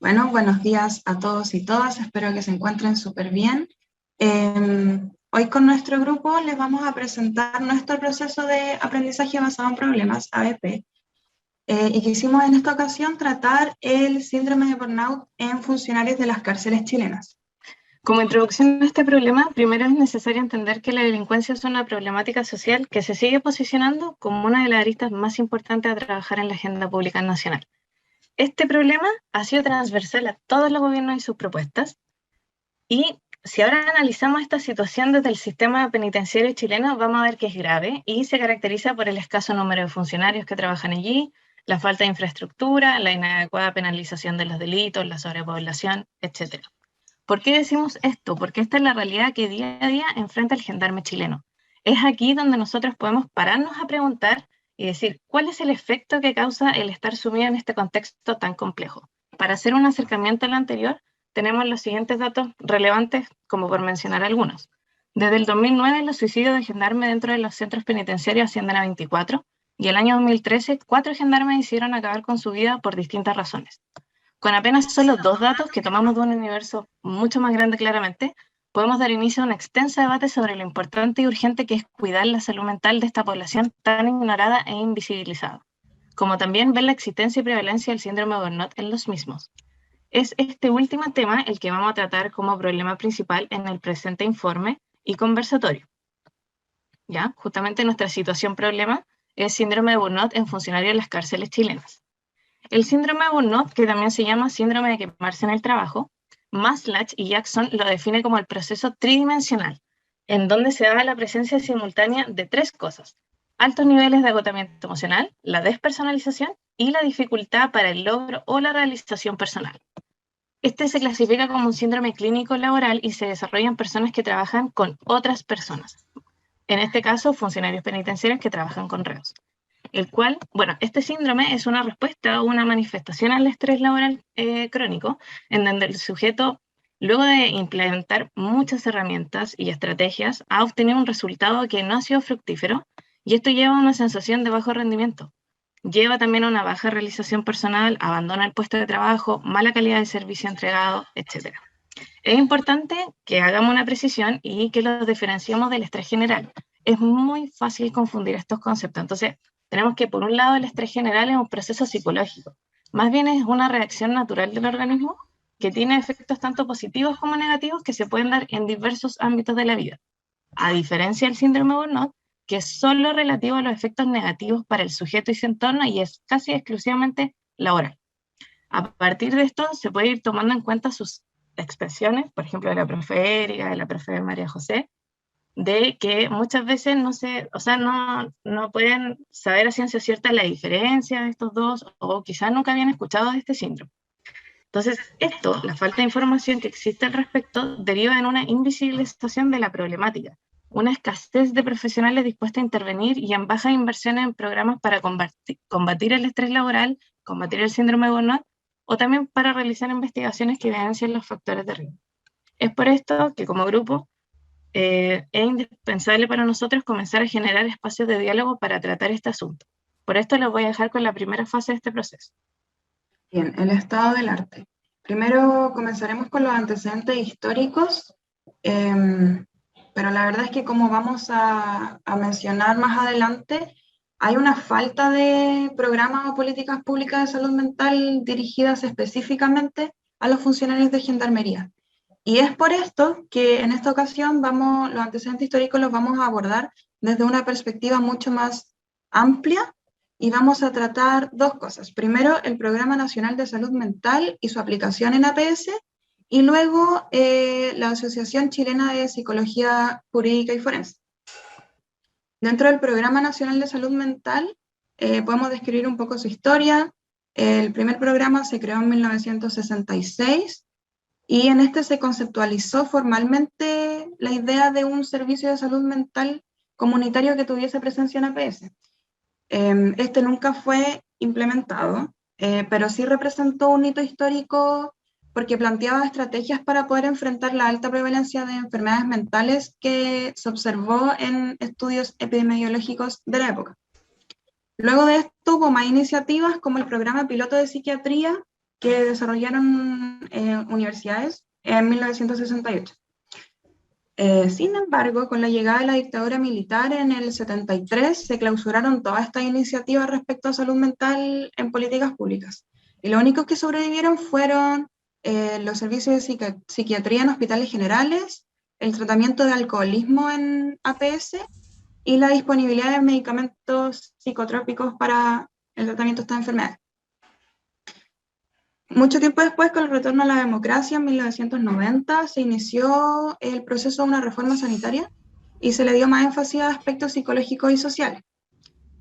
Bueno, buenos días a todos y todas, espero que se encuentren súper bien. Hoy con nuestro grupo les vamos a presentar nuestro proceso de aprendizaje basado en problemas, ABP, y quisimos en esta ocasión tratar el síndrome de burnout en funcionarios de las cárceles chilenas. Como introducción a este problema, primero es necesario entender que la delincuencia es una problemática social que se sigue posicionando como una de las aristas más importantes a trabajar en la agenda pública nacional. Este problema ha sido transversal a todos los gobiernos y sus propuestas, y si ahora analizamos esta situación desde el sistema penitenciario chileno, vamos a ver que es grave y se caracteriza por el escaso número de funcionarios que trabajan allí, la falta de infraestructura, la inadecuada penalización de los delitos, la sobrepoblación, etc. ¿Por qué decimos esto? Porque esta es la realidad que día a día enfrenta el gendarme chileno. Es aquí donde nosotros podemos pararnos a preguntar y decir, ¿cuál es el efecto que causa el estar sumido en este contexto tan complejo? Para hacer un acercamiento a lo anterior, tenemos los siguientes datos relevantes, como por mencionar algunos. Desde el 2009, los suicidios de gendarme dentro de los centros penitenciarios ascienden a 24, y el año 2013, 4 gendarmes decidieron acabar con su vida por distintas razones. Con apenas solo 2 datos que tomamos de un universo mucho más grande claramente, podemos dar inicio a un extenso debate sobre lo importante y urgente que es cuidar la salud mental de esta población tan ignorada e invisibilizada, como también ver la existencia y prevalencia del síndrome de burnout en los mismos. Es este último tema el que vamos a tratar como problema principal en el presente informe y conversatorio. ¿Ya? Justamente nuestra situación problema es síndrome de burnout en funcionarios de las cárceles chilenas. El síndrome de burnout, que también se llama síndrome de quemarse en el trabajo, Maslach y Jackson lo define como el proceso tridimensional, en donde se da la presencia simultánea de 3 cosas: altos niveles de agotamiento emocional, la despersonalización y la dificultad para el logro o la realización personal. Este se clasifica como un síndrome clínico laboral y se desarrolla en personas que trabajan con otras personas. En este caso, funcionarios penitenciarios que trabajan con reos. El cual, bueno, este síndrome es una respuesta o una manifestación al estrés laboral crónico, en donde el sujeto, luego de implementar muchas herramientas y estrategias, ha obtenido un resultado que no ha sido fructífero, y esto lleva a una sensación de bajo rendimiento. Lleva también a una baja realización personal, abandono del puesto de trabajo, mala calidad de servicio entregado, etc. Es importante que hagamos una precisión y que los diferenciemos del estrés general. Es muy fácil confundir estos conceptos. Entonces, tenemos que, por un lado, el estrés general es un proceso psicológico. Más bien es una reacción natural del organismo que tiene efectos tanto positivos como negativos que se pueden dar en diversos ámbitos de la vida. A diferencia del síndrome de burnout, que es solo relativo a los efectos negativos para el sujeto y su entorno y es casi exclusivamente laboral. A partir de esto se puede ir tomando en cuenta sus expresiones, por ejemplo, de la profe Erika, de la profe María José, de que muchas veces no pueden saber a ciencia cierta la diferencia de estos dos, o quizás nunca habían escuchado de este síndrome. Entonces, la falta de información que existe al respecto, deriva en una invisibilización de la problemática, una escasez de profesionales dispuestos a intervenir y en bajas inversiones en programas para combatir el estrés laboral, combatir el síndrome de burnout, o también para realizar investigaciones que evidencien los factores de riesgo. Es por esto que como grupo es indispensable para nosotros comenzar a generar espacios de diálogo para tratar este asunto. Por esto les voy a dejar con la primera fase de este proceso. Bien, el estado del arte. Primero comenzaremos con los antecedentes históricos, pero la verdad es que como vamos a mencionar más adelante, hay una falta de programas o políticas públicas de salud mental dirigidas específicamente a los funcionarios de gendarmería. Y es por esto que en esta ocasión los antecedentes históricos los vamos a abordar desde una perspectiva mucho más amplia y vamos a tratar 2 cosas. Primero, el Programa Nacional de Salud Mental y su aplicación en APS, y luego la Asociación Chilena de Psicología Jurídica y Forense. Dentro del Programa Nacional de Salud Mental podemos describir un poco su historia. El primer programa se creó en 1966 y en este se conceptualizó formalmente la idea de un servicio de salud mental comunitario que tuviese presencia en APS. Este nunca fue implementado, pero sí representó un hito histórico porque planteaba estrategias para poder enfrentar la alta prevalencia de enfermedades mentales que se observó en estudios epidemiológicos de la época. Luego de esto hubo más iniciativas como el programa piloto de psiquiatría, que desarrollaron universidades en 1968. Sin embargo, con la llegada de la dictadura militar en el 73, se clausuraron todas estas iniciativas respecto a salud mental en políticas públicas. Y los únicos que sobrevivieron fueron los servicios de psiquiatría en hospitales generales, el tratamiento de alcoholismo en APS y la disponibilidad de medicamentos psicotrópicos para el tratamiento de estas enfermedades. Mucho tiempo después, con el retorno a la democracia, en 1990, se inició el proceso de una reforma sanitaria y se le dio más énfasis a aspectos psicológicos y sociales.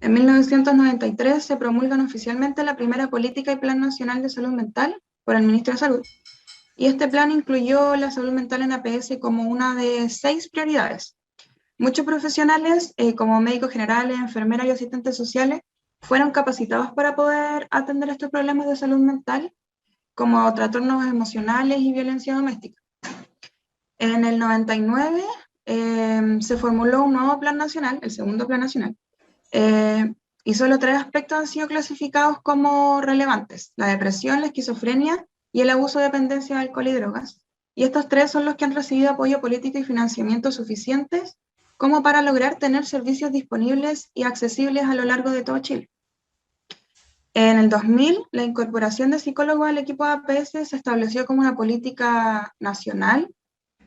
En 1993 se promulgan oficialmente la primera política y plan nacional de salud mental por el Ministro de Salud, y este plan incluyó la salud mental en APS como una de 6 prioridades. Muchos profesionales, como médicos generales, enfermeras y asistentes sociales, fueron capacitados para poder atender estos problemas de salud mental, como trastornos emocionales y violencia doméstica. En el 99 se formuló un nuevo plan nacional, el segundo plan nacional, y solo 3 aspectos han sido clasificados como relevantes: la depresión, la esquizofrenia y el abuso de dependencia de alcohol y drogas. Y estos 3 son los que han recibido apoyo político y financiamiento suficientes como para lograr tener servicios disponibles y accesibles a lo largo de todo Chile. En el 2000, la incorporación de psicólogos al equipo de APS se estableció como una política nacional,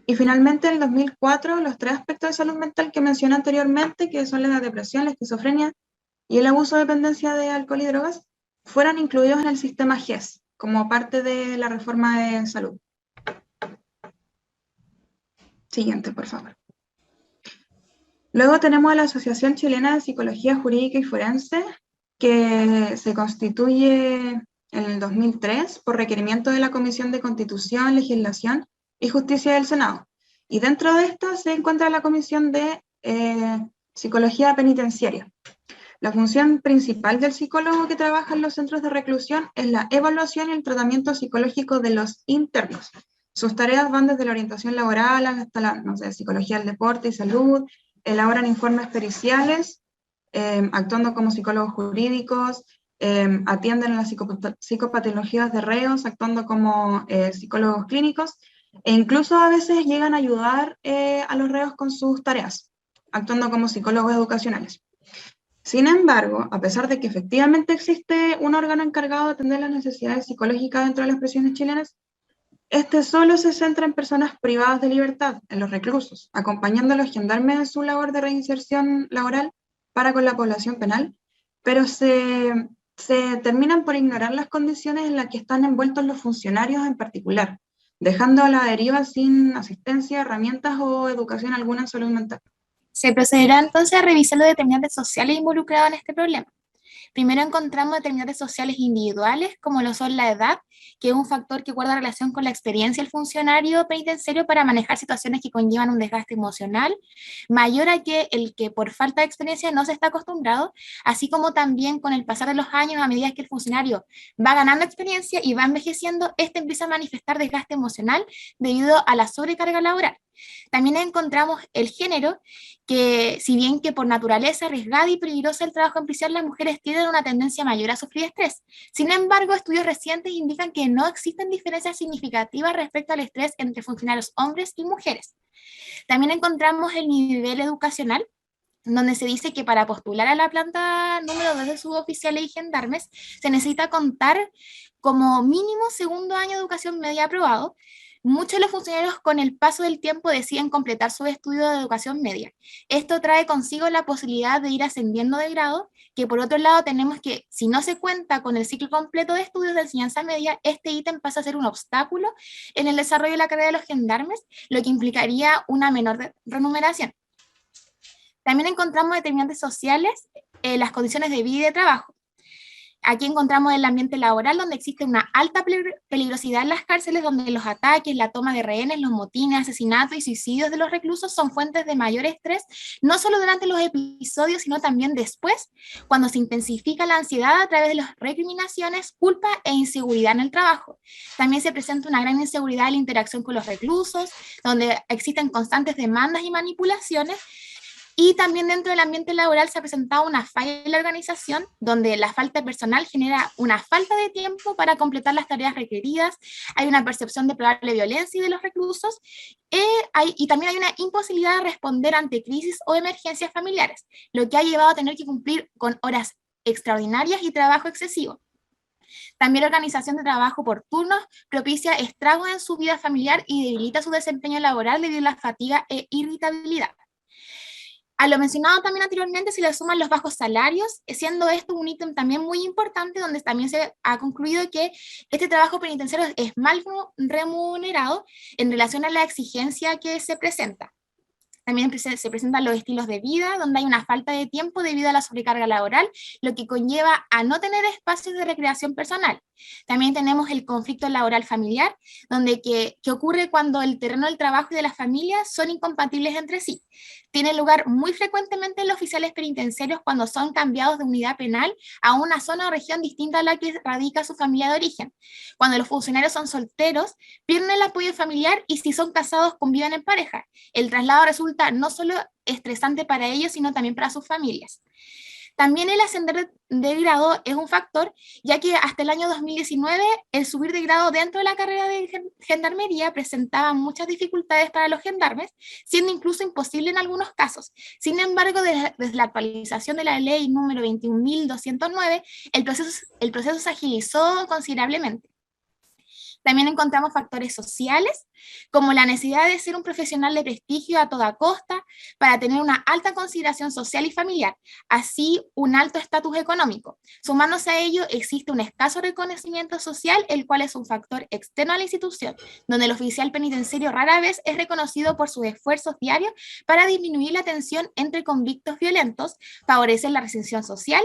y finalmente en el 2004 los 3 aspectos de salud mental que mencioné anteriormente, que son la depresión, la esquizofrenia y el abuso de dependencia de alcohol y drogas, fueron incluidos en el sistema GES como parte de la reforma de salud. Siguiente, por favor. Luego tenemos a la Asociación Chilena de Psicología Jurídica y Forense, que se constituye en el 2003 por requerimiento de la Comisión de Constitución, Legislación y Justicia del Senado. Y dentro de esta se encuentra la Comisión de Psicología Penitenciaria. La función principal del psicólogo que trabaja en los centros de reclusión es la evaluación y el tratamiento psicológico de los internos. Sus tareas van desde la orientación laboral hasta la psicología del deporte y salud, elaboran informes periciales, actuando como psicólogos jurídicos, atienden a las psicopatologías de reos, actuando como psicólogos clínicos, e incluso a veces llegan a ayudar a los reos con sus tareas, actuando como psicólogos educacionales. Sin embargo, a pesar de que efectivamente existe un órgano encargado de atender las necesidades psicológicas dentro de las prisiones chilenas, este solo se centra en personas privadas de libertad, en los reclusos, acompañando a los gendarmes en su labor de reinserción laboral para con la población penal, pero se terminan por ignorar las condiciones en las que están envueltos los funcionarios en particular, dejando a la deriva sin asistencia, herramientas o educación alguna en salud mental. Se procederá entonces a revisar los determinantes sociales involucrados en este problema. Primero encontramos determinantes sociales individuales, como lo son la edad, que es un factor que guarda relación con la experiencia del funcionario penitenciario para manejar situaciones que conllevan un desgaste emocional mayor a que el que por falta de experiencia no se está acostumbrado, así como también con el pasar de los años, a medida que el funcionario va ganando experiencia y va envejeciendo, este empieza a manifestar desgaste emocional debido a la sobrecarga laboral. También encontramos el género, que si bien que por naturaleza arriesgada y peligrosa el trabajo en prisión, las mujeres tienen una tendencia mayor a sufrir estrés. Sin embargo, estudios recientes indican que no existen diferencias significativas respecto al estrés entre funcionarios hombres y mujeres. También encontramos el nivel educacional, donde se dice que para postular a la planta número 2 de suboficiales y gendarmes se necesita contar como mínimo segundo año de educación media aprobado. Muchos de los funcionarios con el paso del tiempo deciden completar su estudio de educación media. Esto trae consigo la posibilidad de ir ascendiendo de grado, que por otro lado tenemos que, si no se cuenta con el ciclo completo de estudios de enseñanza media, este ítem pasa a ser un obstáculo en el desarrollo de la carrera de los gendarmes, lo que implicaría una menor remuneración. También encontramos determinantes sociales, las condiciones de vida y de trabajo. Aquí encontramos el ambiente laboral, donde existe una alta peligrosidad en las cárceles, donde los ataques, la toma de rehenes, los motines, asesinatos y suicidios de los reclusos son fuentes de mayor estrés, no solo durante los episodios, sino también después, cuando se intensifica la ansiedad a través de las recriminaciones, culpa e inseguridad en el trabajo. También se presenta una gran inseguridad en la interacción con los reclusos, donde existen constantes demandas y manipulaciones, Y también dentro del ambiente laboral se ha presentado una falla en la organización, donde la falta de personal genera una falta de tiempo para completar las tareas requeridas, hay una percepción de probable violencia de los reclusos, y también hay una imposibilidad de responder ante crisis o emergencias familiares, lo que ha llevado a tener que cumplir con horas extraordinarias y trabajo excesivo. También la organización de trabajo por turnos propicia estragos en su vida familiar y debilita su desempeño laboral debido a la fatiga e irritabilidad. A lo mencionado también anteriormente se le suman los bajos salarios, siendo esto un ítem también muy importante, donde también se ha concluido que este trabajo penitenciario es mal remunerado en relación a la exigencia que se presenta. También se presentan los estilos de vida, donde hay una falta de tiempo debido a la sobrecarga laboral, lo que conlleva a no tener espacios de recreación personal. También tenemos el conflicto laboral familiar, donde que ocurre cuando el terreno del trabajo y de las familias son incompatibles entre sí. Tiene lugar muy frecuentemente en los oficiales penitenciarios cuando son cambiados de unidad penal a una zona o región distinta a la que radica su familia de origen. Cuando los funcionarios son solteros, pierden el apoyo familiar, y si son casados, conviven en pareja. El traslado resulta no solo estresante para ellos, sino también para sus familias. También el ascender de grado es un factor, ya que hasta el año 2019 el subir de grado dentro de la carrera de gendarmería presentaba muchas dificultades para los gendarmes, siendo incluso imposible en algunos casos. Sin embargo, desde la actualización de la ley número 21.209, el proceso se agilizó considerablemente. También encontramos factores sociales, como la necesidad de ser un profesional de prestigio a toda costa para tener una alta consideración social y familiar, así un alto estatus económico. Sumándose a ello, existe un escaso reconocimiento social, el cual es un factor externo a la institución, donde el oficial penitenciario rara vez es reconocido por sus esfuerzos diarios para disminuir la tensión entre convictos violentos, favorecer la reinserción social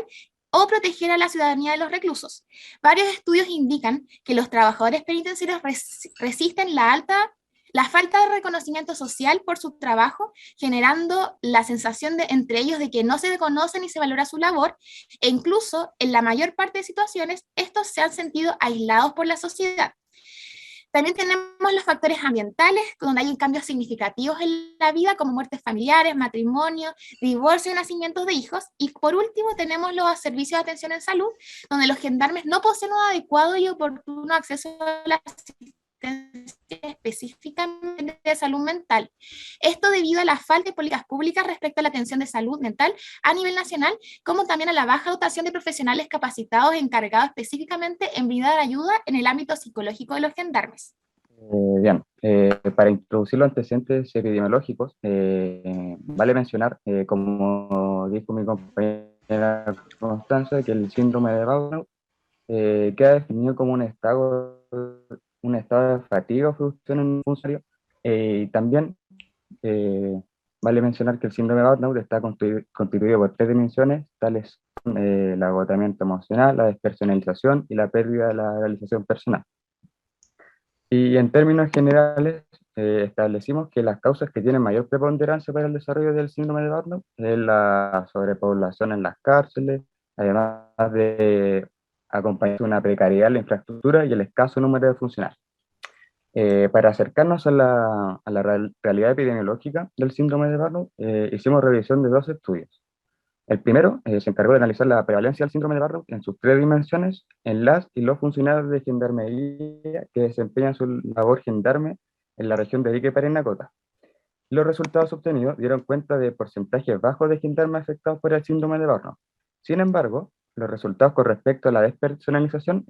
o proteger a la ciudadanía de los reclusos. Varios estudios indican que los trabajadores penitenciarios resisten la falta de reconocimiento social por su trabajo, generando la sensación entre ellos de que no se reconoce ni se valora su labor, e incluso en la mayor parte de situaciones estos se han sentido aislados por la sociedad. También tenemos los factores ambientales, donde hay cambios significativos en la vida, como muertes familiares, matrimonio, divorcio y nacimientos de hijos. Y por último tenemos los servicios de atención en salud, donde los gendarmes no poseen un adecuado y oportuno acceso a la asistencia específicamente de salud mental. Esto debido a la falta de políticas públicas respecto a la atención de salud mental a nivel nacional, como también a la baja dotación de profesionales capacitados encargados específicamente en brindar ayuda en el ámbito psicológico de los gendarmes. Bien, para introducir los antecedentes epidemiológicos, vale mencionar, como dijo mi compañera Constanza, que el síndrome de Burnout queda definido como un estado de fatiga o frustración en un funcionario. Y también vale mencionar que el síndrome de Burnout está constituido por 3 dimensiones, tales como el agotamiento emocional, la despersonalización y la pérdida de la realización personal. Y en términos generales, establecimos que las causas que tienen mayor preponderancia para el desarrollo del síndrome de Burnout es la sobrepoblación en las cárceles, además de acompañar una precariedad en la infraestructura y el escaso número de funcionarios. Para acercarnos a la realidad epidemiológica del síndrome de Burnout, hicimos revisión de 2 estudios. El primero se encargó de analizar la prevalencia del síndrome de Burnout en sus 3 dimensiones en las y los funcionarios de gendarmería que desempeñan su labor gendarme en la región de Arica y Parinacota. Los resultados obtenidos dieron cuenta de porcentajes bajos de gendarmes afectados por el síndrome de Burnout. Sin embargo, los resultados con respecto a la despersonalización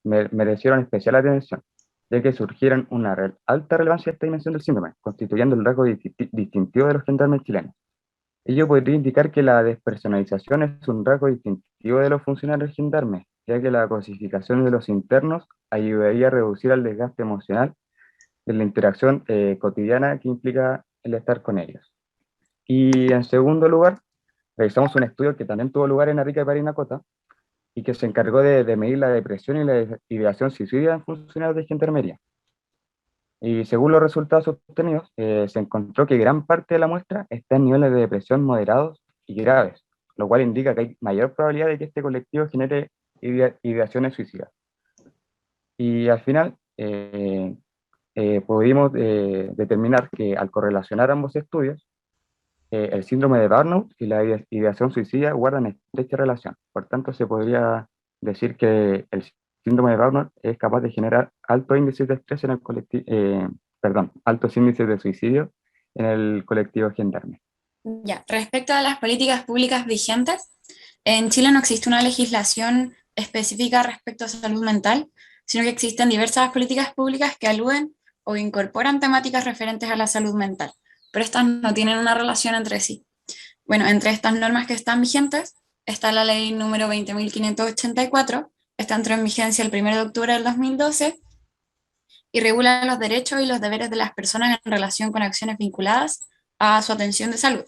merecieron especial atención, ya que surgieron una alta relevancia de esta dimensión del síndrome, constituyendo el rasgo distintivo de los gendarmes chilenos. Ello podría indicar que la despersonalización es un rasgo distintivo de los funcionarios gendarmes, ya que la cosificación de los internos ayudaría a reducir el desgaste emocional de la interacción cotidiana que implica el estar con ellos. Y en segundo lugar, realizamos un estudio que también tuvo lugar en Arica y Parinacota, y que se encargó de medir la depresión y la ideación suicida en funcionarios de gendarmería. Y según los resultados obtenidos, se encontró que gran parte de la muestra está en niveles de depresión moderados y graves, lo cual indica que hay mayor probabilidad de que este colectivo genere ideaciones suicidas. Y al final, pudimos determinar que al correlacionar ambos estudios, el síndrome de Burnout y la ideación suicida guardan estrecha relación. Por tanto, se podría decir que el síndrome de Burnout es capaz de generar altos índices de estrés en el colectivo, altos índices de suicidio en el colectivo gendarme. Ya, respecto a las políticas públicas vigentes, en Chile no existe una legislación específica respecto a salud mental, sino que existen diversas políticas públicas que aluden o incorporan temáticas referentes a la salud mental, pero estas no tienen una relación entre sí. Bueno, entre estas normas que están vigentes está la ley número 20.584, esta entró en vigencia el 1 de octubre del 2012 y regula los derechos y los deberes de las personas en relación con acciones vinculadas a su atención de salud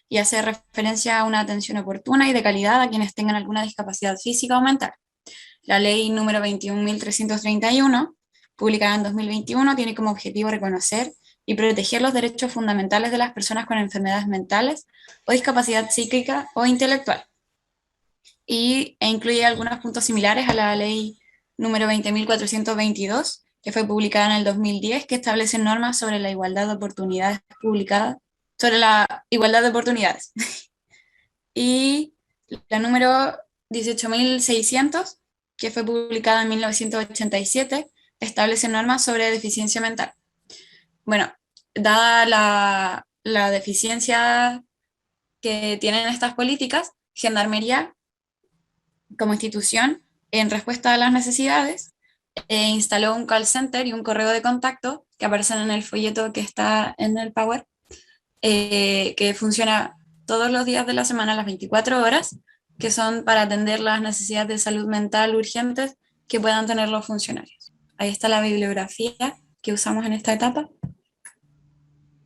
y hace referencia a una atención oportuna y de calidad a quienes tengan alguna discapacidad física o mental. La ley número 21.331, publicada en 2021, tiene como objetivo reconocer y proteger los derechos fundamentales de las personas con enfermedades mentales o discapacidad psíquica o intelectual. E incluye algunos puntos similares a la ley número 20.422, que fue publicada en el 2010, que establece normas sobre la igualdad de oportunidades y la número 18.600, que fue publicada en 1987, establece normas sobre deficiencia mental. Bueno, dada la deficiencia que tienen estas políticas, Gendarmería, como institución, en respuesta a las necesidades, instaló un call center y un correo de contacto que aparecen en el folleto que está en el Power, que funciona todos los días de la semana a las 24 horas, que son para atender las necesidades de salud mental urgentes que puedan tener los funcionarios. Ahí está la bibliografía que usamos en esta etapa.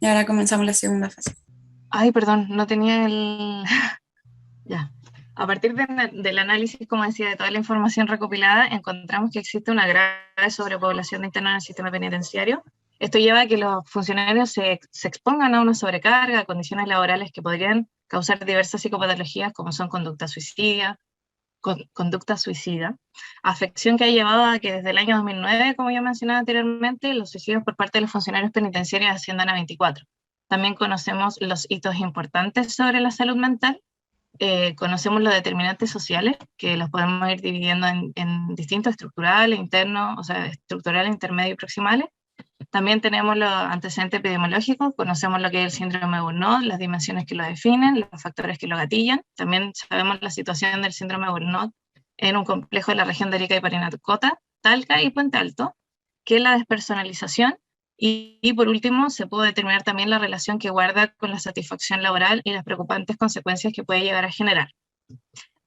Y ahora comenzamos la segunda fase. Ay, perdón, no tenía el... Ya. A partir del análisis, como decía, de toda la información recopilada, encontramos que existe una grave sobrepoblación de internos en el sistema penitenciario. Esto lleva a que los funcionarios se expongan a una sobrecarga, a condiciones laborales que podrían causar diversas psicopatologías, como son conducta suicida, afección que ha llevado a que desde el año 2009, como ya mencionaba anteriormente, los suicidios por parte de los funcionarios penitenciarios asciendan a 24. También conocemos los hitos importantes sobre la salud mental. Conocemos los determinantes sociales, que los podemos ir dividiendo en distintos estructurales, internos, o sea, estructurales, intermedios y proximales. También tenemos los antecedentes epidemiológicos, conocemos lo que es el síndrome de Burnout, las dimensiones que lo definen, los factores que lo gatillan. También sabemos la situación del síndrome de Burnout en un complejo de la región de Arica y Parinacota, Talca y Puente Alto, que es la despersonalización. Y por último, se pudo determinar también la relación que guarda con la satisfacción laboral y las preocupantes consecuencias que puede llegar a generar.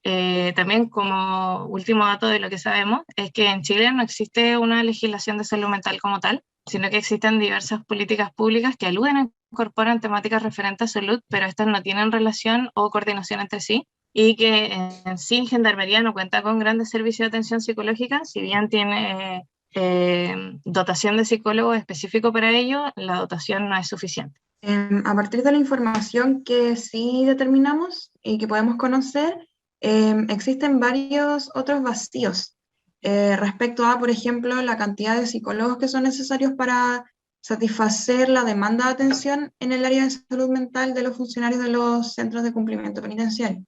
También como último dato de lo que sabemos, es que en Chile no existe una legislación de salud mental como tal, sino que existen diversas políticas públicas que aluden e incorporan temáticas referentes a salud, pero estas no tienen relación o coordinación entre sí, y que en sí Gendarmería no cuenta con grandes servicios de atención psicológica, si bien tiene dotación de psicólogos específico para ello, la dotación no es suficiente. A partir de la información que sí determinamos y que podemos conocer, existen varios otros vacíos respecto a, por ejemplo, la cantidad de psicólogos que son necesarios para satisfacer la demanda de atención en el área de salud mental de los funcionarios de los centros de cumplimiento penitenciario.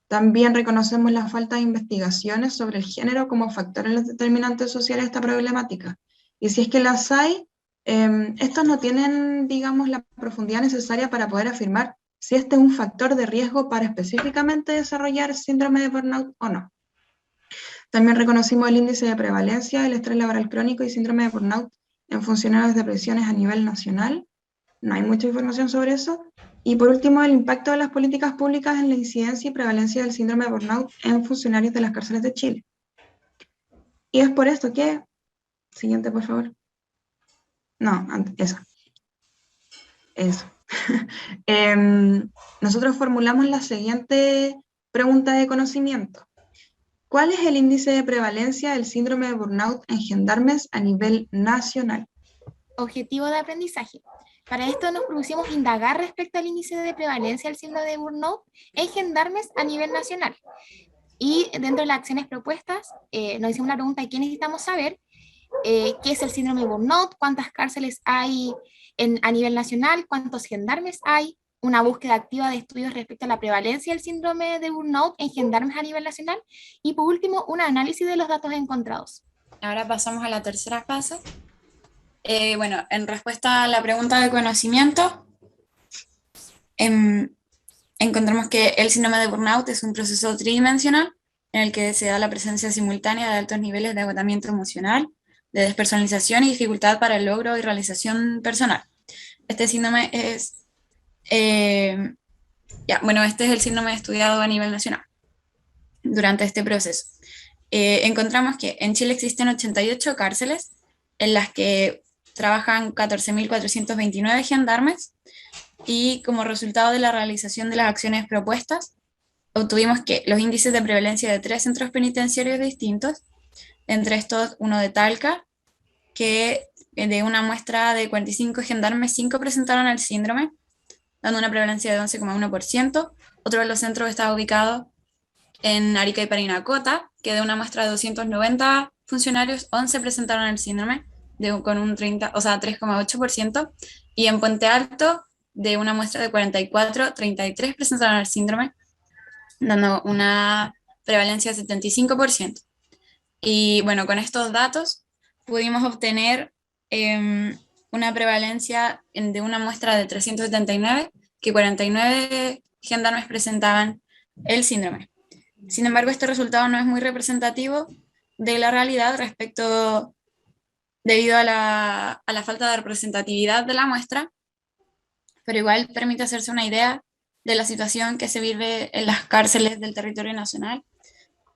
También reconocemos la falta de investigaciones sobre el género como factor en los determinantes sociales de esta problemática. Y si es que las hay, estos no tienen, digamos, la profundidad necesaria para poder afirmar si este es un factor de riesgo para específicamente desarrollar síndrome de burnout o no. También reconocimos el índice de prevalencia del estrés laboral crónico y síndrome de burnout en funcionarios de prisiones a nivel nacional. No hay mucha información sobre eso. Y por último, el impacto de las políticas públicas en la incidencia y prevalencia del síndrome de burnout en funcionarios de las cárceles de Chile. Y es por esto que... Siguiente, por favor. No, eso. Nosotros formulamos la siguiente pregunta de conocimiento. ¿Cuál es el índice de prevalencia del síndrome de burnout en gendarmes a nivel nacional? Objetivo de aprendizaje. Para esto nos propusimos indagar respecto al índice de prevalencia del síndrome de burnout en gendarmes a nivel nacional. Y dentro de las acciones propuestas, nos hicimos la pregunta de qué necesitamos saber, qué es el síndrome de burnout, cuántas cárceles hay a nivel nacional, cuántos gendarmes hay, una búsqueda activa de estudios respecto a la prevalencia del síndrome de burnout en gendarmes a nivel nacional, y por último, un análisis de los datos encontrados. Ahora pasamos a la tercera fase. Bueno, en respuesta a la pregunta de conocimiento, encontramos que el síndrome de burnout es un proceso tridimensional en el que se da la presencia simultánea de altos niveles de agotamiento emocional, de despersonalización y dificultad para el logro y realización personal. Este síndrome es, este es el síndrome estudiado a nivel nacional durante este proceso. Encontramos que en Chile existen 88 cárceles en las que trabajan 14.429 gendarmes, y como resultado de la realización de las acciones propuestas, obtuvimos que los índices de prevalencia de 3 centros penitenciarios distintos, entre estos uno de Talca, que de una muestra de 45 gendarmes, 5 presentaron el síndrome, dando una prevalencia de 11,1%. Otro de los centros está ubicado en Arica y Parinacota, que de una muestra de 290 funcionarios, 11 presentaron el síndrome, con un 3,8%, y en Puente Alto, de una muestra de 44, 33 presentaron el síndrome, dando una prevalencia de 75%. Y bueno, con estos datos pudimos obtener una prevalencia de una muestra de 379, que 49 gendarmes presentaban el síndrome. Sin embargo, este resultado no es muy representativo de la realidad debido a la falta de representatividad de la muestra, pero igual permite hacerse una idea de la situación que se vive en las cárceles del territorio nacional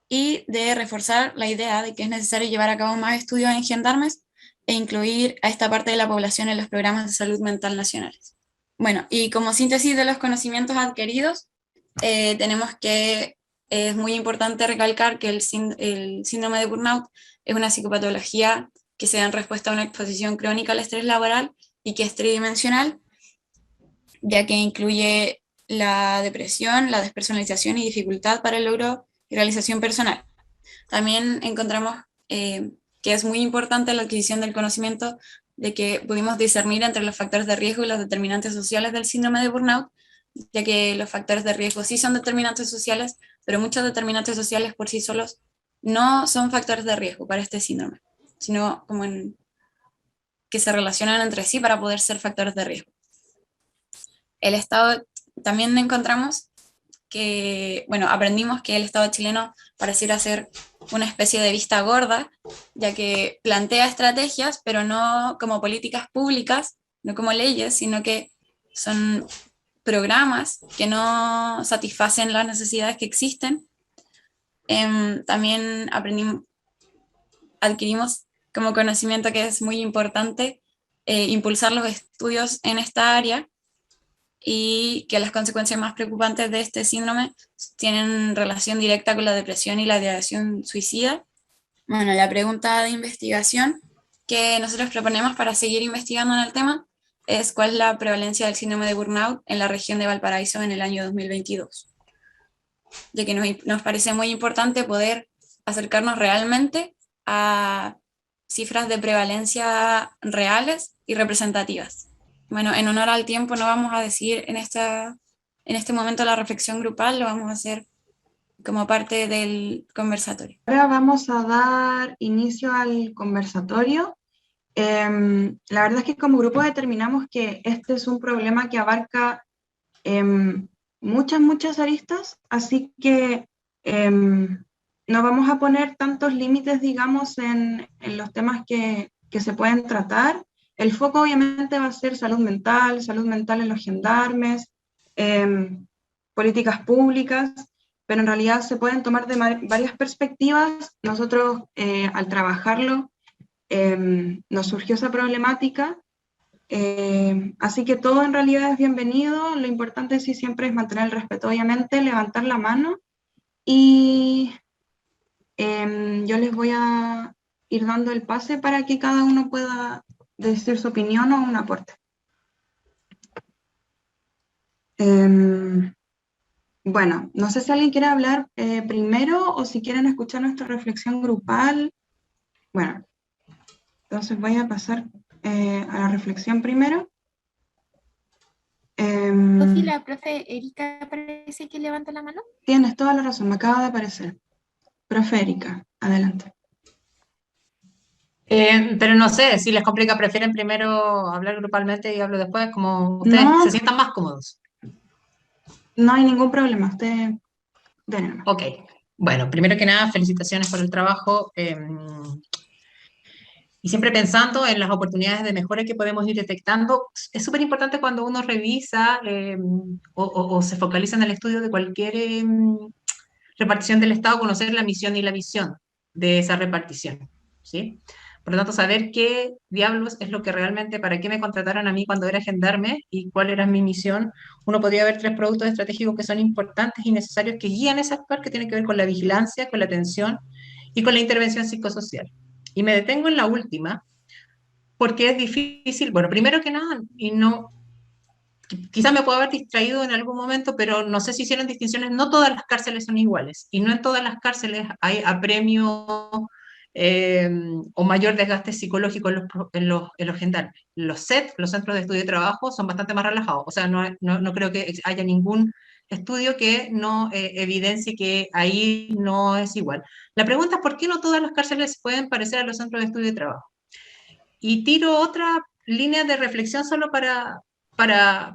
y de reforzar la idea de que es necesario llevar a cabo más estudios en gendarmes e incluir a esta parte de la población en los programas de salud mental nacionales. Bueno, y como síntesis de los conocimientos adquiridos, tenemos que es muy importante recalcar que el síndrome de burnout es una psicopatología que se da en respuesta a una exposición crónica al estrés laboral y que es tridimensional, ya que incluye la depresión, la despersonalización y dificultad para el logro y realización personal. También encontramos que es muy importante la adquisición del conocimiento de que pudimos discernir entre los factores de riesgo y los determinantes sociales del síndrome de burnout, ya que los factores de riesgo sí son determinantes sociales, pero muchos determinantes sociales por sí solos no son factores de riesgo para este síndrome, sino como que se relacionan entre sí para poder ser factores de riesgo. El Estado, también encontramos que, aprendimos que el Estado chileno pareciera ser una especie de vista gorda, ya que plantea estrategias, pero no como políticas públicas, no como leyes, sino que son programas que no satisfacen las necesidades que existen. También adquirimos como conocimiento que es muy importante impulsar los estudios en esta área, y que las consecuencias más preocupantes de este síndrome tienen relación directa con la depresión y la ideación suicida. Bueno, la pregunta de investigación que nosotros proponemos para seguir investigando en el tema es cuál es la prevalencia del síndrome de burnout en la región de Valparaíso en el año 2022. Ya que nos parece muy importante poder acercarnos realmente a cifras de prevalencia reales y representativas. Bueno, en honor al tiempo no vamos a decir en este momento la reflexión grupal, lo vamos a hacer como parte del conversatorio. Ahora vamos a dar inicio al conversatorio. La verdad es que como grupo determinamos que este es un problema que abarca muchas aristas, así que no vamos a poner tantos límites, digamos, en los temas que se pueden tratar. El foco obviamente va a ser salud mental en los gendarmes, políticas públicas, pero en realidad se pueden tomar de varias perspectivas. Nosotros al trabajarlo nos surgió esa problemática, así que todo en realidad es bienvenido. Lo importante sí siempre es mantener el respeto, obviamente, levantar la mano, y yo les voy a ir dando el pase para que cada uno pueda decir su opinión o un aporte. Bueno, no sé si alguien quiere hablar primero o si quieren escuchar nuestra reflexión grupal. Bueno, entonces voy a pasar a la reflexión primero. Sofi, la profe Erika parece que levanta la mano. Tienes toda la razón, me acaba de aparecer. Profe Erika, adelante. Pero no sé, si les complica, prefieren primero hablar grupalmente y hablo después, como ustedes No. se sientan más cómodos. No hay ningún problema, usted... Dale nomás. Ok, bueno, primero que nada, felicitaciones por el trabajo. Y siempre pensando en las oportunidades de mejora que podemos ir detectando. Es súper importante cuando uno revisa o se focaliza en el estudio de cualquier repartición del Estado, conocer la misión y la visión de esa repartición, ¿sí? Por lo tanto, saber qué diablos es lo que realmente, para qué me contrataron a mí cuando era gendarme y cuál era mi misión. Uno podría ver 3 productos estratégicos que son importantes y necesarios que guían ese actuar, que tiene que ver con la vigilancia, con la atención y con la intervención psicosocial. Y me detengo en la última, porque es difícil, bueno, primero que nada, y no, quizás me puedo haber distraído en algún momento, pero no sé si hicieron distinciones, no todas las cárceles son iguales, y no en todas las cárceles hay apremio o mayor desgaste psicológico en los gendarmes. Los CET, los Centros de Estudio y Trabajo, son bastante más relajados, o sea, no creo que haya ningún estudio que no evidencie que ahí no es igual. La pregunta es ¿por qué no todas las cárceles pueden parecer a los Centros de Estudio y Trabajo? Y tiro otra línea de reflexión solo para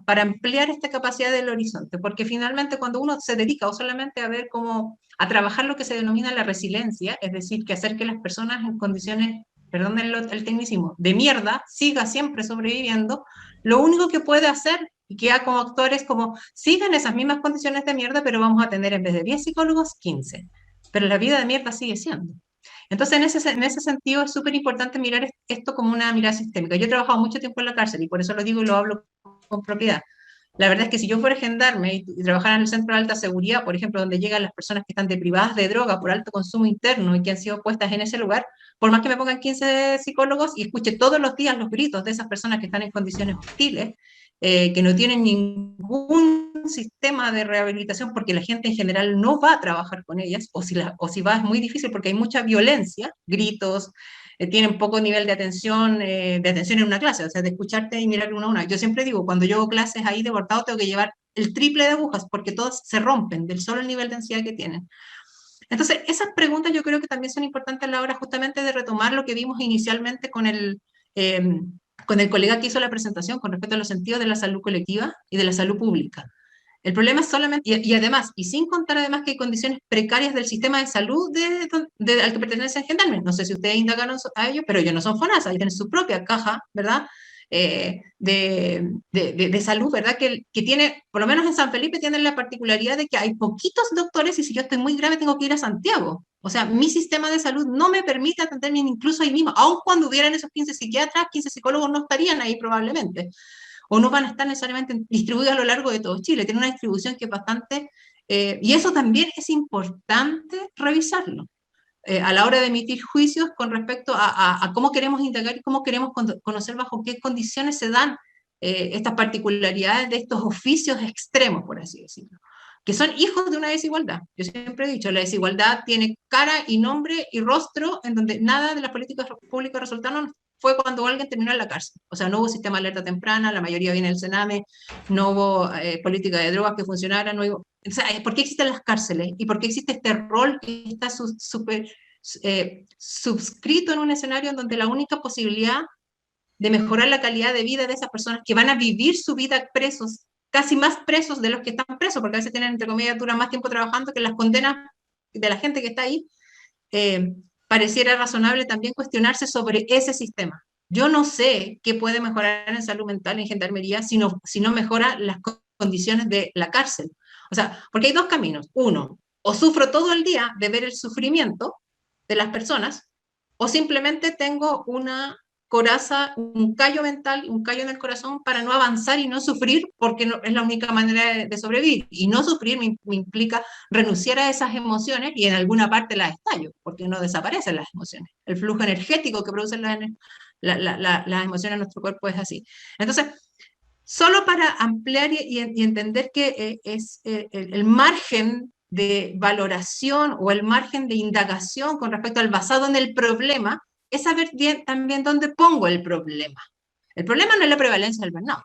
ampliar esta capacidad del horizonte, porque finalmente cuando uno se dedica o solamente a ver cómo, a trabajar lo que se denomina la resiliencia, es decir, que hacer que las personas en condiciones, perdón el tecnicismo, de mierda, siga siempre sobreviviendo, lo único que puede hacer y que haga como actores como, sigan esas mismas condiciones de mierda, pero vamos a tener en vez de 10 psicólogos, 15. Pero la vida de mierda sigue siendo. Entonces, en ese sentido, es súper importante mirar esto como una mirada sistémica. Yo he trabajado mucho tiempo en la cárcel y por eso lo digo y lo hablo con propiedad. La verdad es que si yo fuera gendarme y trabajara en el centro de alta seguridad, por ejemplo, donde llegan las personas que están deprivadas de droga por alto consumo interno y que han sido puestas en ese lugar, por más que me pongan 15 psicólogos y escuche todos los días los gritos de esas personas que están en condiciones hostiles, que no tienen ningún sistema de rehabilitación porque la gente en general no va a trabajar con ellas, o si va es muy difícil porque hay mucha violencia, gritos, tienen poco nivel de atención en una clase, o sea, de escucharte y mirar una a una. Yo siempre digo, cuando yo hago clases ahí de bordado tengo que llevar el triple de agujas porque todas se rompen del solo nivel de ansiedad que tienen. Entonces, esas preguntas yo creo que también son importantes a la hora justamente de retomar lo que vimos inicialmente con el colega que hizo la presentación con respecto a los sentidos de la salud colectiva y de la salud pública. El problema es solamente, y además, y sin contar además que hay condiciones precarias del sistema de salud al que pertenecen gendarmes. No sé si ustedes indagaron a ellos, pero ellos no son FONASA, ellos tienen su propia caja, ¿verdad? De salud, ¿verdad? Que tiene, por lo menos en San Felipe, tienen la particularidad de que hay poquitos doctores y si yo estoy muy grave tengo que ir a Santiago. O sea, mi sistema de salud no me permite atenderme incluso ahí mismo. Aun cuando hubieran esos 15 psiquiatras, 15 psicólogos no estarían ahí probablemente. O no van a estar necesariamente distribuidos a lo largo de todo Chile. Tiene una distribución que es bastante... y eso también es importante revisarlo. A la hora de emitir juicios con respecto a cómo queremos indagar y cómo queremos conocer bajo qué condiciones se dan estas particularidades de estos oficios extremos, por así decirlo, que son hijos de una desigualdad. Yo siempre he dicho, la desigualdad tiene cara y nombre y rostro en donde nada de las políticas públicas resultaron fue cuando alguien terminó en la cárcel. O sea, no hubo sistema de alerta temprana, la mayoría viene del Sename, no hubo política de drogas que funcionara, no hubo... O sea, ¿por qué existen las cárceles? ¿Y por qué existe este rol que está subscrito en un escenario en donde la única posibilidad de mejorar la calidad de vida de esas personas que van a vivir su vida presos, casi más presos de los que están presos, porque a veces tienen, entre comillas, duran más tiempo trabajando que las condenas de la gente que está ahí, pareciera razonable también cuestionarse sobre ese sistema. Yo no sé qué puede mejorar en salud mental, en gendarmería, si no mejora las condiciones de la cárcel. O sea, porque hay dos caminos. Uno, o sufro todo el día de ver el sufrimiento de las personas, o simplemente tengo una coraza, un callo mental, un callo en el corazón para no avanzar y no sufrir, porque no, es la única manera de sobrevivir. Y no sufrir me implica renunciar a esas emociones y en alguna parte las estallo, porque no desaparecen las emociones. El flujo energético que producen las emociones en nuestro cuerpo es así. Entonces, solo para ampliar y entender que es el margen de valoración o el margen de indagación con respecto al basado en el problema, es saber bien también dónde pongo el problema. El problema no es la prevalencia del burnout.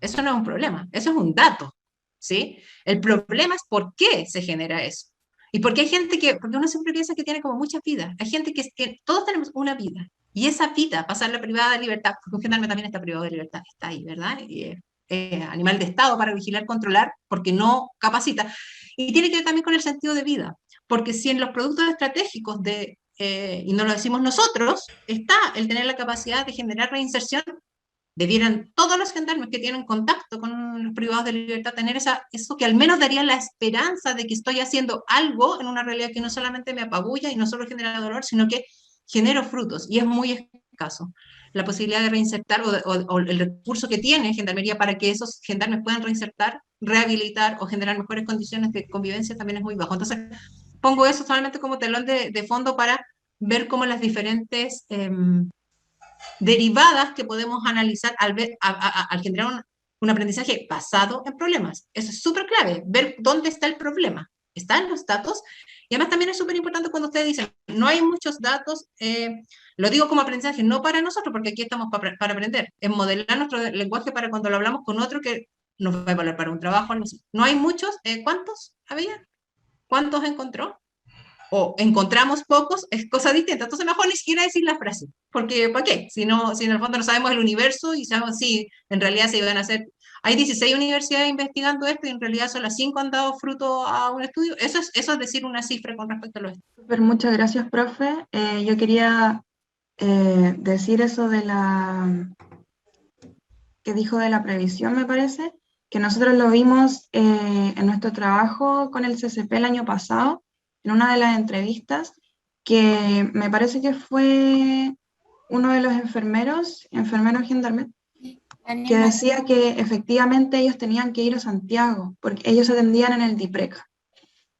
Eso no es un problema, eso es un dato, ¿sí? El problema es por qué se genera eso. Y porque hay gente porque uno siempre piensa que tiene como muchas vidas. Hay gente que todos tenemos una vida. Y esa vida, pasarla privada de libertad, porque un gendarme también está privado de libertad, está ahí, ¿verdad? Y es animal de Estado para vigilar, controlar, porque no capacita. Y tiene que ver también con el sentido de vida. Porque si en los productos estratégicos y no lo decimos nosotros, está el tener la capacidad de generar reinserción, debieran todos los gendarmes que tienen contacto con los privados de libertad tener eso que al menos daría la esperanza de que estoy haciendo algo en una realidad que no solamente me apabulla y no solo genera dolor, sino que genero frutos, y es muy escaso. La posibilidad de reinsertar o el recurso que tiene Gendarmería para que esos gendarmes puedan reinsertar, rehabilitar o generar mejores condiciones de convivencia también es muy bajo. Entonces, pongo eso solamente como telón de fondo para ver cómo las diferentes derivadas que podemos analizar al generar un aprendizaje basado en problemas. Eso es súper clave, ver dónde está el problema. Está en los datos, y además también es súper importante cuando ustedes dicen, no hay muchos datos, lo digo como aprendizaje, no para nosotros, porque aquí estamos para aprender, es modelar nuestro lenguaje para cuando lo hablamos con otro que nos va a evaluar para un trabajo. No hay muchos, ¿cuántos había? ¿Cuántos encontró? O encontramos pocos, es cosa distinta. Entonces mejor ni siquiera decir la frase, porque ¿para qué? Si en el fondo no sabemos el universo y sabemos si en realidad se iban a hacer, hay 16 universidades investigando esto y en realidad solo 5 han dado fruto a un estudio. Eso es decir una cifra con respecto a los estudios. Super, muchas gracias, profe. Yo quería decir eso que dijo de la previsión, me parece, que nosotros lo vimos en nuestro trabajo con el CCP el año pasado, en una de las entrevistas, que me parece que fue uno de los enfermeros gendarmes, que decía que efectivamente ellos tenían que ir a Santiago, porque ellos atendían en el DIPRECA,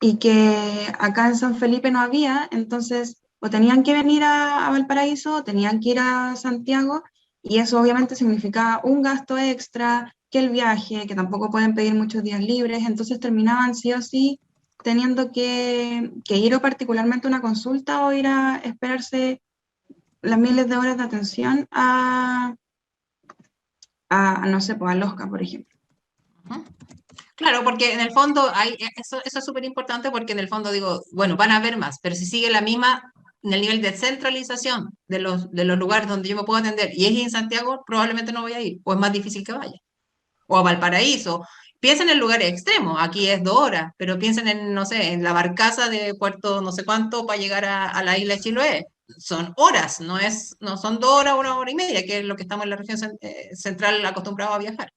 y que acá en San Felipe no había, entonces o tenían que venir a Valparaíso, o tenían que ir a Santiago, y eso obviamente significaba un gasto extra, que el viaje, que tampoco pueden pedir muchos días libres, entonces terminaban sí o sí teniendo que ir o particularmente a una consulta o ir a esperarse las miles de horas de atención no sé, pues a Losca, por ejemplo. Claro, porque en el fondo eso es súper importante, porque en el fondo digo, bueno, van a haber más, pero si sigue la misma, en el nivel de centralización de los lugares donde yo me puedo atender, y es en Santiago, probablemente no voy a ir, o es más difícil que vaya. O a Valparaíso. Piensen en lugares extremos, aquí es 2 horas, pero piensen en, no sé, en la barcaza de Puerto no sé cuánto para llegar a la isla de Chiloé. Son horas, no son 2 horas, 1 hora y media, que es lo que estamos en la región central acostumbrados a viajar.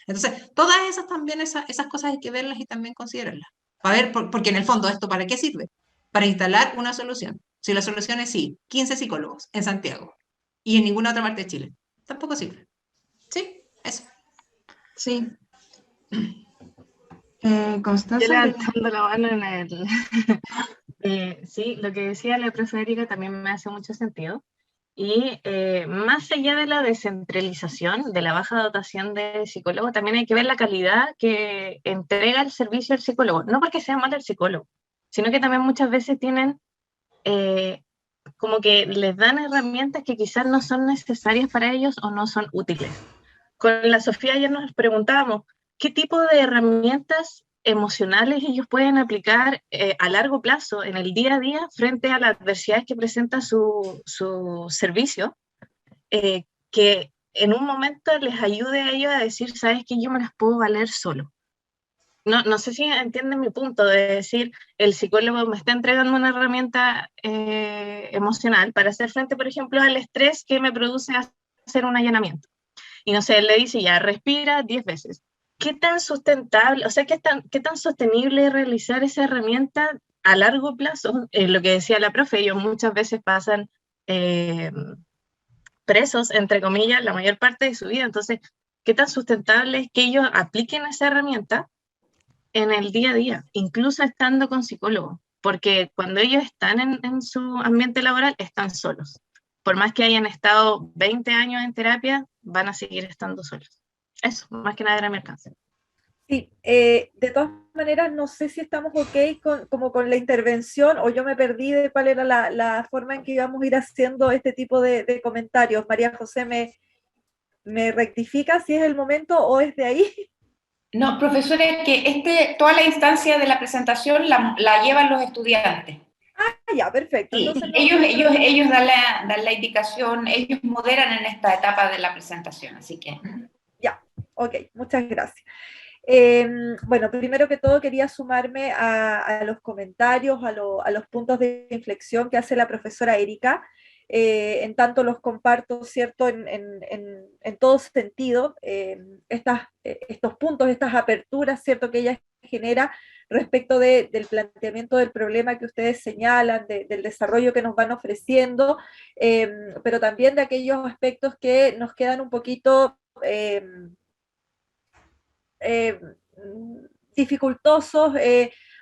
Entonces, todas esas también, esas cosas hay que verlas y también considerarlas. A ver, porque en el fondo, ¿esto para qué sirve? Para instalar una solución. Si la solución es sí, 15 psicólogos en Santiago y en ninguna otra parte de Chile, tampoco sirve. ¿Sí? Eso. Sí. Constanza. Yo levantando la mano en el... sí, lo que decía la profe Erika también me hace mucho sentido. Y más allá de la descentralización, de la baja dotación de psicólogos, también hay que ver la calidad que entrega el servicio al psicólogo. No porque sea malo el psicólogo, sino que también muchas veces tienen como que les dan herramientas que quizás no son necesarias para ellos o no son útiles. Con la Sofía ayer nos preguntábamos, ¿qué tipo de herramientas emocionales ellos pueden aplicar a largo plazo en el día a día frente a las adversidades que presenta su servicio, que en un momento les ayude a ellos a decir, sabes que yo me las puedo valer solo? No sé si entienden mi punto de decir, el psicólogo me está entregando una herramienta emocional para hacer frente, por ejemplo, al estrés que me produce hacer un allanamiento. Y no sé, él le dice, ya, respira 10 veces. ¿Qué tan sustentable, o sea, qué tan sostenible es realizar esa herramienta a largo plazo? Lo que decía la profe, ellos muchas veces pasan presos, entre comillas, la mayor parte de su vida. Entonces, ¿qué tan sustentable es que ellos apliquen esa herramienta en el día a día, incluso estando con psicólogos? Porque cuando ellos están en su ambiente laboral, están solos. Por más que hayan estado 20 años en terapia, van a seguir estando solos. Eso, más que nada era mi alcance. Sí, de todas maneras, no sé si estamos ok con la intervención, o yo me perdí de cuál era la forma en que íbamos a ir haciendo este tipo de comentarios. María José me ¿Me rectifica si es el momento o es de ahí? No, profesora, es que toda la instancia de la presentación la llevan los estudiantes. Ah, ya, perfecto. Sí, Entonces, ellos dan la indicación, ellos moderan en esta etapa de la presentación, así que... Ya, ok, muchas gracias. Bueno, primero que todo quería sumarme a los comentarios, a los puntos de inflexión que hace la profesora Erika. En tanto los comparto, ¿cierto?, en todo sentido, estos puntos, estas aperturas, ¿cierto?, que ella genera respecto del planteamiento del problema que ustedes señalan, del desarrollo que nos van ofreciendo, pero también de aquellos aspectos que nos quedan un poquito dificultosos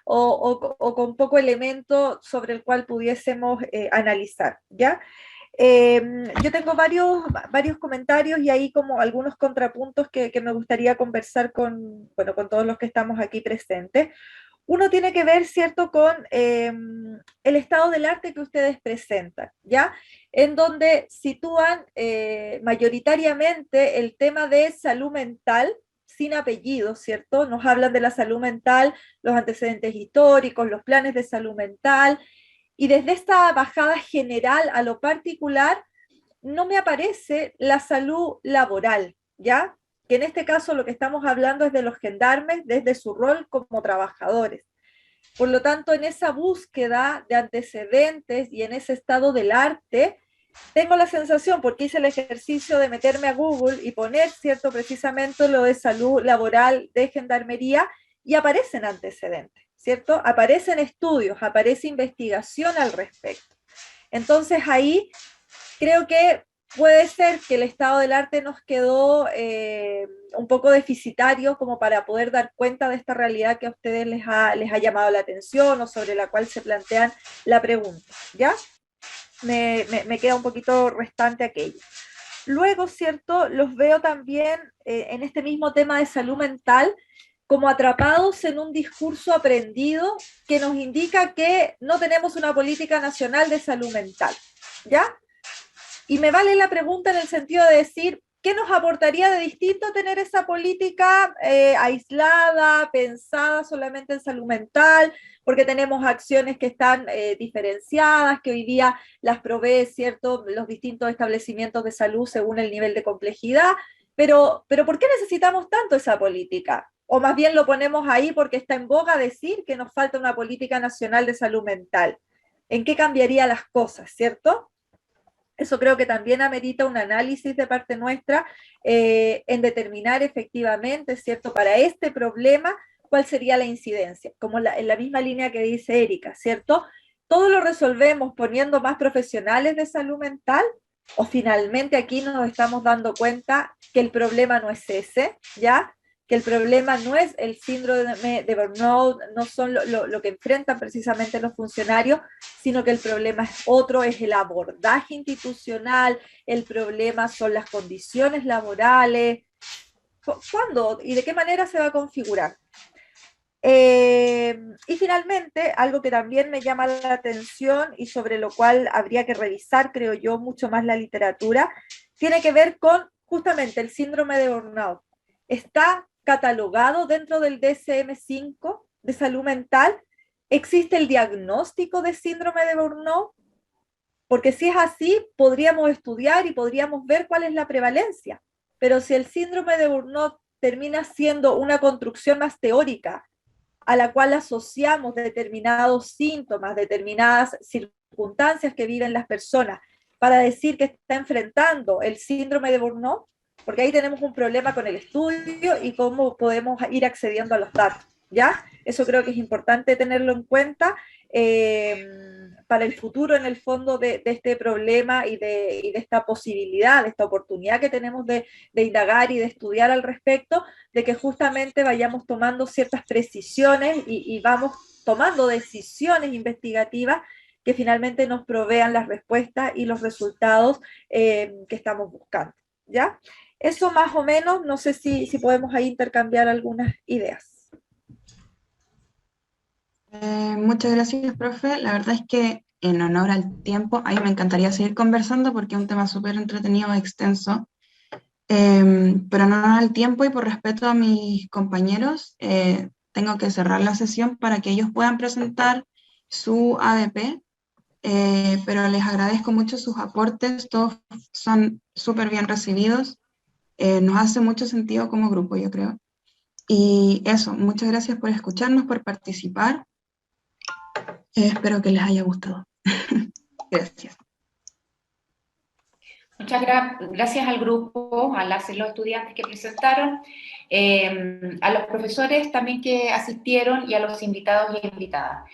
o con poco elemento sobre el cual pudiésemos analizar, ¿ya? Yo tengo varios comentarios y ahí como algunos contrapuntos que me gustaría conversar con todos los que estamos aquí presentes. Uno tiene que ver, ¿cierto?, con el estado del arte que ustedes presentan, ¿ya? En donde sitúan mayoritariamente el tema de salud mental, sin apellido, ¿cierto? Nos hablan de la salud mental, los antecedentes históricos, los planes de salud mental, y desde esta bajada general a lo particular, no me aparece la salud laboral, ¿ya? Que en este caso lo que estamos hablando es de los gendarmes desde su rol como trabajadores. Por lo tanto, en esa búsqueda de antecedentes y en ese estado del arte, tengo la sensación, porque hice el ejercicio de meterme a Google y poner, ¿cierto?, precisamente lo de salud laboral de gendarmería, y aparecen antecedentes, ¿cierto? Aparecen estudios, aparece investigación al respecto. Entonces ahí creo que puede ser que el estado del arte nos quedó un poco deficitario como para poder dar cuenta de esta realidad que a ustedes les ha llamado la atención o sobre la cual se plantean la pregunta, ¿ya? Me queda un poquito restante aquello. Luego, ¿cierto?, los veo también en este mismo tema de salud mental como atrapados en un discurso aprendido que nos indica que no tenemos una política nacional de salud mental, ¿ya? Y me vale la pregunta en el sentido de decir, ¿qué nos aportaría de distinto tener esa política aislada, pensada solamente en salud mental? Porque tenemos acciones que están diferenciadas, que hoy día las provee, ¿cierto?, los distintos establecimientos de salud según el nivel de complejidad, pero ¿por qué necesitamos tanto esa política? O más bien lo ponemos ahí porque está en boga decir que nos falta una política nacional de salud mental. ¿En qué cambiaría las cosas, cierto? Eso creo que también amerita un análisis de parte nuestra en determinar efectivamente, ¿cierto?, para este problema, cuál sería la incidencia. Como en la misma línea que dice Erika, ¿cierto? ¿Todo lo resolvemos poniendo más profesionales de salud mental? ¿O finalmente aquí nos estamos dando cuenta que el problema no es ese, ¿ya? Que el problema no es el síndrome de burnout, no son lo que enfrentan precisamente los funcionarios, sino que el problema es otro, es el abordaje institucional, el problema son las condiciones laborales, ¿cuándo y de qué manera se va a configurar? Y finalmente, algo que también me llama la atención y sobre lo cual habría que revisar, creo yo, mucho más la literatura, tiene que ver con justamente el síndrome de burnout. ¿Está catalogado dentro del DSM-5 de salud mental? ¿Existe el diagnóstico de síndrome de burnout? Porque si es así, podríamos estudiar y podríamos ver cuál es la prevalencia. Pero si el síndrome de burnout termina siendo una construcción más teórica, a la cual asociamos determinados síntomas, determinadas circunstancias que viven las personas, para decir que está enfrentando el síndrome de burnout, porque ahí tenemos un problema con el estudio y cómo podemos ir accediendo a los datos, ¿ya? Eso creo que es importante tenerlo en cuenta para el futuro, en el fondo, de este problema y de esta posibilidad, de esta oportunidad que tenemos de indagar y de estudiar al respecto, de que justamente vayamos tomando ciertas precisiones y vamos tomando decisiones investigativas que finalmente nos provean las respuestas y los resultados que estamos buscando, ¿ya? Eso más o menos, no sé si podemos ahí intercambiar algunas ideas. Muchas gracias, profe. La verdad es que en honor al tiempo, a mí me encantaría seguir conversando porque es un tema súper entretenido e extenso. pero no nos da el tiempo y por respeto a mis compañeros, tengo que cerrar la sesión para que ellos puedan presentar su ADP, pero les agradezco mucho sus aportes, todos son súper bien recibidos, nos hace mucho sentido como grupo, yo creo. Y eso, muchas gracias por escucharnos, por participar. Espero que les haya gustado. Gracias. Muchas gracias al grupo, a los estudiantes que presentaron, a los profesores también que asistieron y a los invitados y invitadas.